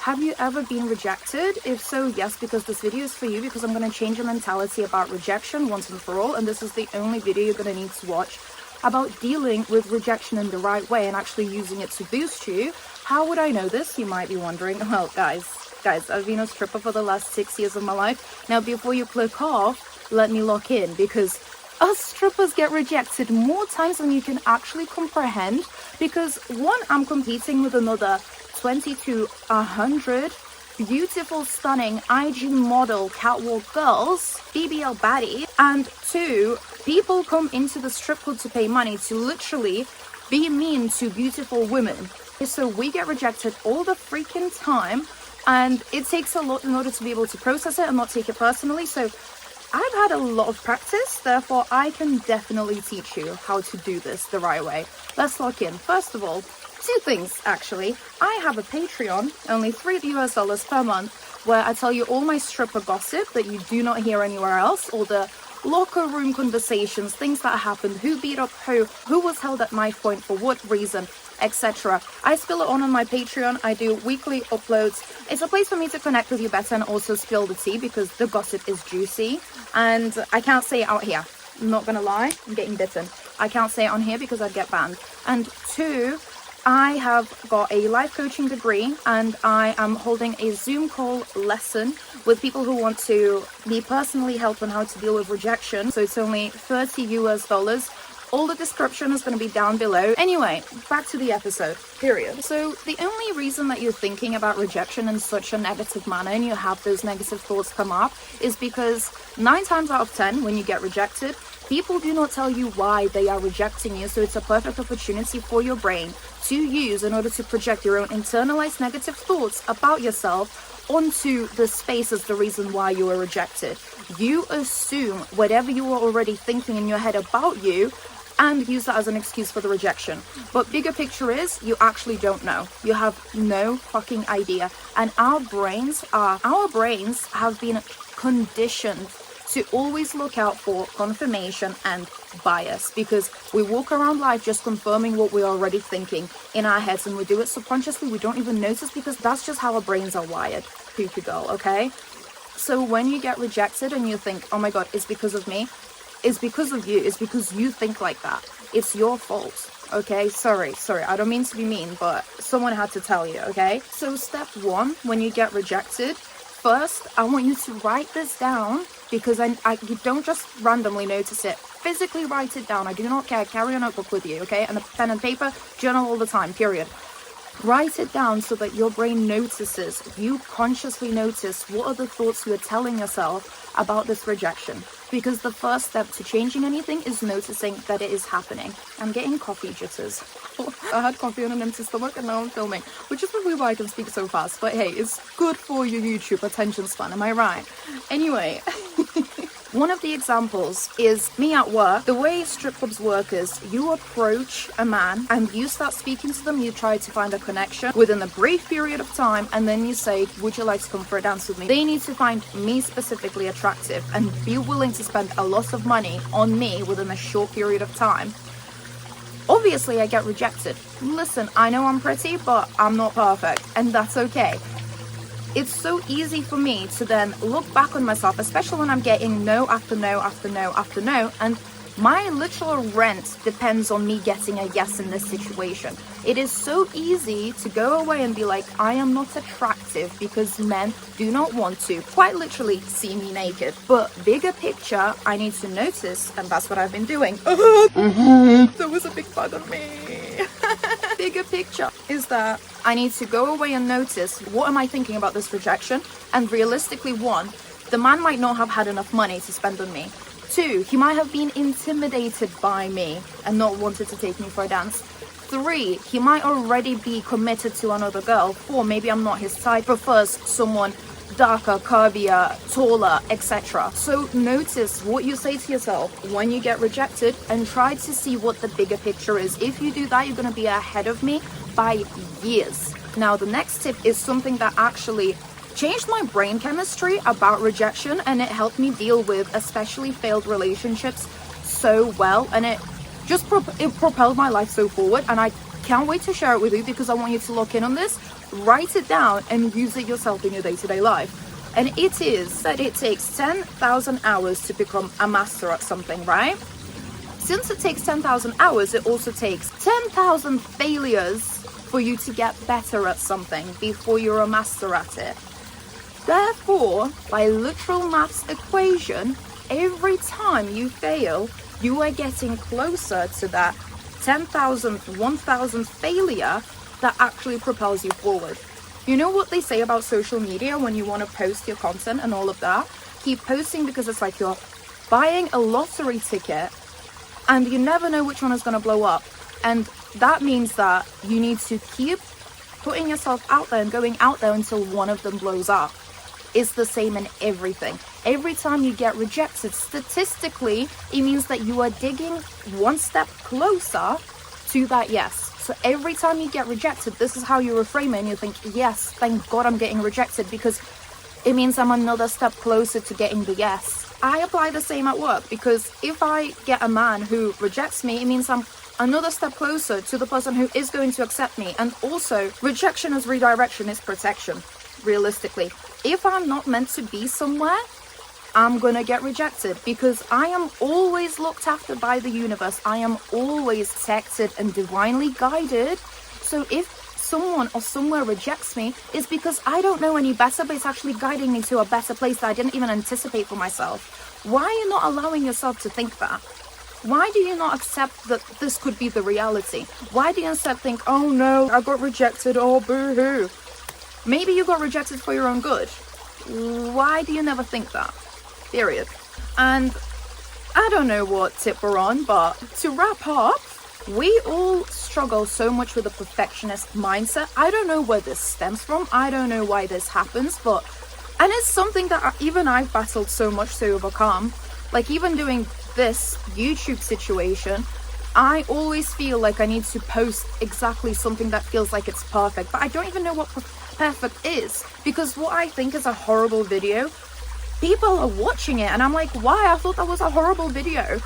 Have you ever been rejected? If so, yes, because this video is for you, because I'm going to change your mentality about rejection once and for all. And this is the only video you're going to need to watch about dealing with rejection in the right way and actually using it to boost you. How would I know this? You might be wondering. Well, guys, I've been a stripper for the last 6 years of my life. Now, before you click off, let me lock in, because us strippers get rejected more times than you can actually comprehend. Because one, I'm competing with another 20 to 100 beautiful, stunning IG model catwalk girls, BBL baddie, and two, people come into the strip club to pay money to literally be mean to beautiful women. So we get rejected all the freaking time, and it takes a lot in order to be able to process it and not take it personally. So I've had a lot of practice, therefore I can definitely teach you how to do this the right way. Let's lock in. First of all, two things actually. I have a Patreon, only $3 per month, where I tell you all my stripper gossip that you do not hear anywhere else, all the locker room conversations, things that happened, who beat up who was held at knife point for what reason, etc. I spill it on my Patreon. I do weekly uploads. It's a place for me to connect with you better and also spill the tea, because the gossip is juicy and I can't say it out here. I'm not gonna lie, I'm getting bitten. I can't say it on here because I'd get banned. And two, I have got a life coaching degree and I am holding a Zoom call lesson with people who want to be personally helped on how to deal with rejection. So it's only $30. All the description is going to be down below. Anyway, back to the episode, period. So the only reason that you're thinking about rejection in such a negative manner and you have those negative thoughts come up is because 9 times out of 10, when you get rejected, people do not tell you why they are rejecting you. So it's a perfect opportunity for your brain to use in order to project your own internalized negative thoughts about yourself onto the space as the reason why you were rejected. You assume whatever you were already thinking in your head about you and use that as an excuse for the rejection. But bigger picture is, you actually don't know. You have no fucking idea. And our brains have been conditioned to always look out for confirmation and bias, because we walk around life just confirming what we're already thinking in our heads, and we do it subconsciously. We don't even notice, because that's just how our brains are wired. Poopy girl, okay? So when you get rejected and you think, oh my god, it's because of me, it's because of you, it's because you think like that, it's your fault. Okay, sorry, I don't mean to be mean, but someone had to tell you. Okay, so step one, when you get rejected, first I want you to write this down, because you don't just randomly notice it. Physically write it down. I do not care. Carry a notebook with you, okay, and a pen and paper, journal all the time, period. Write it down so that your brain notices, you consciously notice what are the thoughts you're telling yourself about this rejection. Because the first step to changing anything is noticing that it is happening. I'm getting coffee jitters. I had coffee on an empty stomach and now I'm filming, which is probably why I can speak so fast. But hey, it's good for your YouTube attention span, am I right? Anyway, one of the examples is me at work. The way strip clubs work is you approach a man and you start speaking to them. You try to find a connection within a brief period of time, and then you say, would you like to come for a dance with me? They need to find me specifically attractive and be willing to spend a lot of money on me within a short period of time. Obviously, I get rejected. Listen, I know I'm pretty, but I'm not perfect, and that's okay. It's so easy for me to then look back on myself, especially when I'm getting no after no after no after no, and my literal rent depends on me getting a yes in this situation. It is so easy to go away and be like, I am not attractive because men do not want to, quite literally, see me naked. But bigger picture, I need to notice, and that's what I've been doing. There was a big bug on me. Bigger picture is that I need to go away and notice, what am I thinking about this rejection? And realistically, one, the man might not have had enough money to spend on me. 2, he might have been intimidated by me and not wanted to take me for a dance. 3, he might already be committed to another girl. 4, maybe I'm not his type, prefers someone darker, curvier, taller, etc. So notice what you say to yourself when you get rejected and try to see what the bigger picture is. If you do that, you're going to be ahead of me by years. Now, the next tip is something that actually changed my brain chemistry about rejection, and it helped me deal with especially failed relationships so well, and it propelled my life so forward, and I can't wait to share it with you because I want you to lock in on this. write it down and use it yourself in your day-to-day life. And it is that it takes 10,000 hours to become a master at something, right? Since it takes 10,000 hours, it also takes 10,000 failures for you to get better at something before you're a master at it. Therefore, by literal maths equation, every time you fail, you are getting closer to that 10,000th, 1,000th failure that actually propels you forward. You know what they say about social media when you want to post your content and all of that? Keep posting, because it's like you're buying a lottery ticket and you never know which one is going to blow up. And that means that you need to keep putting yourself out there and going out there until one of them blows up. It's the same in everything. Every time you get rejected, statistically, it means that you are digging one step closer to that yes. So every time you get rejected, this is how you reframe it, and you think, yes, thank God I'm getting rejected, because it means I'm another step closer to getting the yes. I apply the same at work, because if I get a man who rejects me, it means I'm another step closer to the person who is going to accept me. And also, rejection is redirection, is protection, realistically. If I'm not meant to be somewhere, I'm gonna get rejected, because I am always looked after by the universe. I am always protected and divinely guided. So if someone or somewhere rejects me, it's because I don't know any better, but it's actually guiding me to a better place that I didn't even anticipate for myself. Why are you not allowing yourself to think that? Why do you not accept that this could be the reality? Why do you instead think, oh no, I got rejected, oh boo-hoo? Maybe you got rejected for your own good. Why do you never think that? Period. And I don't know what tip we're on, but to wrap up, we all struggle so much with a perfectionist mindset. I don't know where this stems from. I don't know why this happens, and it's something that even I've battled so much to overcome. Like, even doing this YouTube situation, I always feel like I need to post exactly something that feels like it's perfect, but I don't even know what perfect is, because what I think is a horrible video, people are watching it and I'm like, why? I thought that was a horrible video.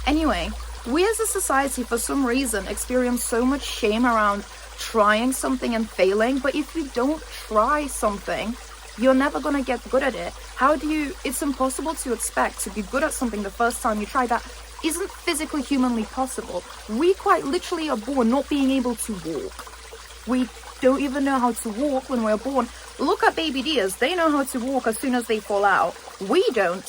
Anyway, we as a society, for some reason, experience so much shame around trying something and failing. But if you don't try something, you're never gonna get good at it. It's impossible to expect to be good at something the first time you try. That isn't physically, humanly possible. We quite literally are born not being able to walk. We don't even know how to walk when we're born. Look at baby deers. They know how to walk as soon as they fall out. We don't.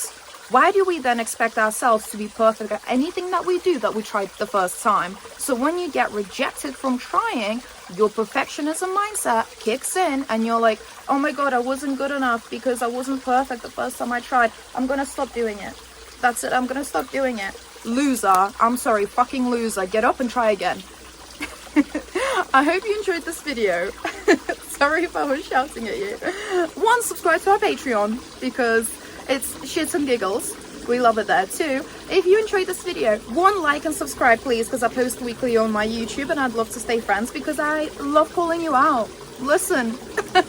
Why do we then expect ourselves to be perfect at anything that we do that we tried the first time? So when you get rejected from trying, your perfectionism mindset kicks in and you're like, oh my God, I wasn't good enough because I wasn't perfect the first time I tried. I'm gonna stop doing it. That's it. I'm gonna stop doing it. Loser. I'm sorry, fucking loser. Get up and try again. I hope you enjoyed this video. Sorry if I was shouting at you. One, subscribe to our Patreon, because it's shits and giggles. We love it there too. If you enjoyed this video, one, like and subscribe please, because I post weekly on my YouTube and I'd love to stay friends, because I love calling you out. Listen,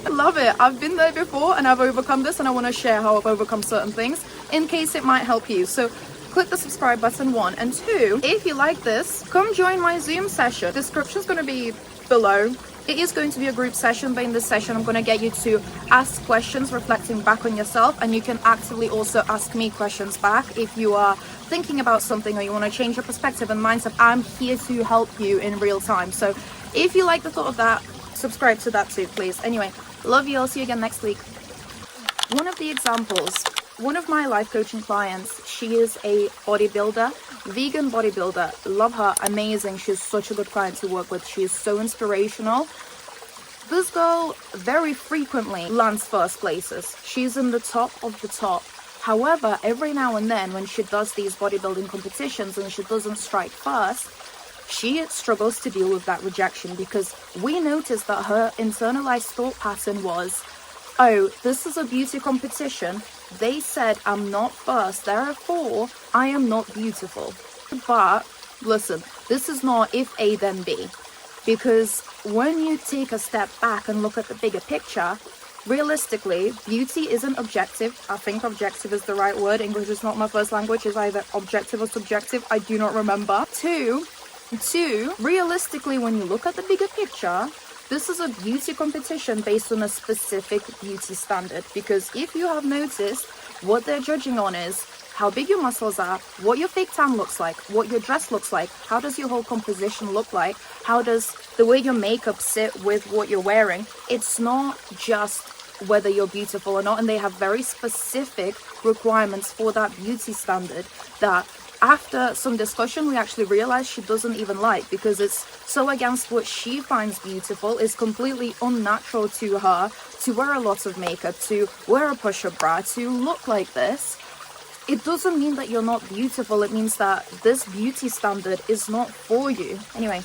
love it. I've been there before and I've overcome this, and I want to share how I've overcome certain things in case it might help you. So click the subscribe button, one. And two, if you like this, come join my Zoom session. Description's going to be below. It is going to be a group session, but in this session I'm going to get you to ask questions reflecting back on yourself, and you can actively also ask me questions back if you are thinking about something or you want to change your perspective and mindset. I'm here to help you in real time. So if you like the thought of that, subscribe to that too, please. Anyway, love you. I'll see you again next week. One of the examples, one of my life coaching clients, she is a bodybuilder, vegan bodybuilder. Love her, amazing. She's such a good client to work with. She is so inspirational. This girl very frequently lands first places. She's in the top of the top. However, every now and then when she does these bodybuilding competitions and she doesn't strike first, she struggles to deal with that rejection, because we noticed that her internalized thought pattern was, oh, this is a beauty competition. They said I'm not first, therefore I am not beautiful. But listen, this is not if A then B, because when you take a step back and look at the bigger picture, realistically, beauty isn't objective. I think objective is the right word. English is not my first language. It's either objective or subjective. I do not remember. Two, realistically, when you look at the bigger picture, This is a beauty competition based on a specific beauty standard, because if you have noticed, what they're judging on is how big your muscles are, what your fake tan looks like, what your dress looks like, how does your whole composition look like, how does the way your makeup sit with what you're wearing. It's not just whether you're beautiful or not, and they have very specific requirements for that beauty standard that after some discussion we actually realized she doesn't even like, because it's so against what she finds beautiful. It's completely unnatural to her to wear a lot of makeup, to wear a push-up bra, to look like this. It doesn't mean that you're not beautiful. It means that this beauty standard is not for you. Anyway,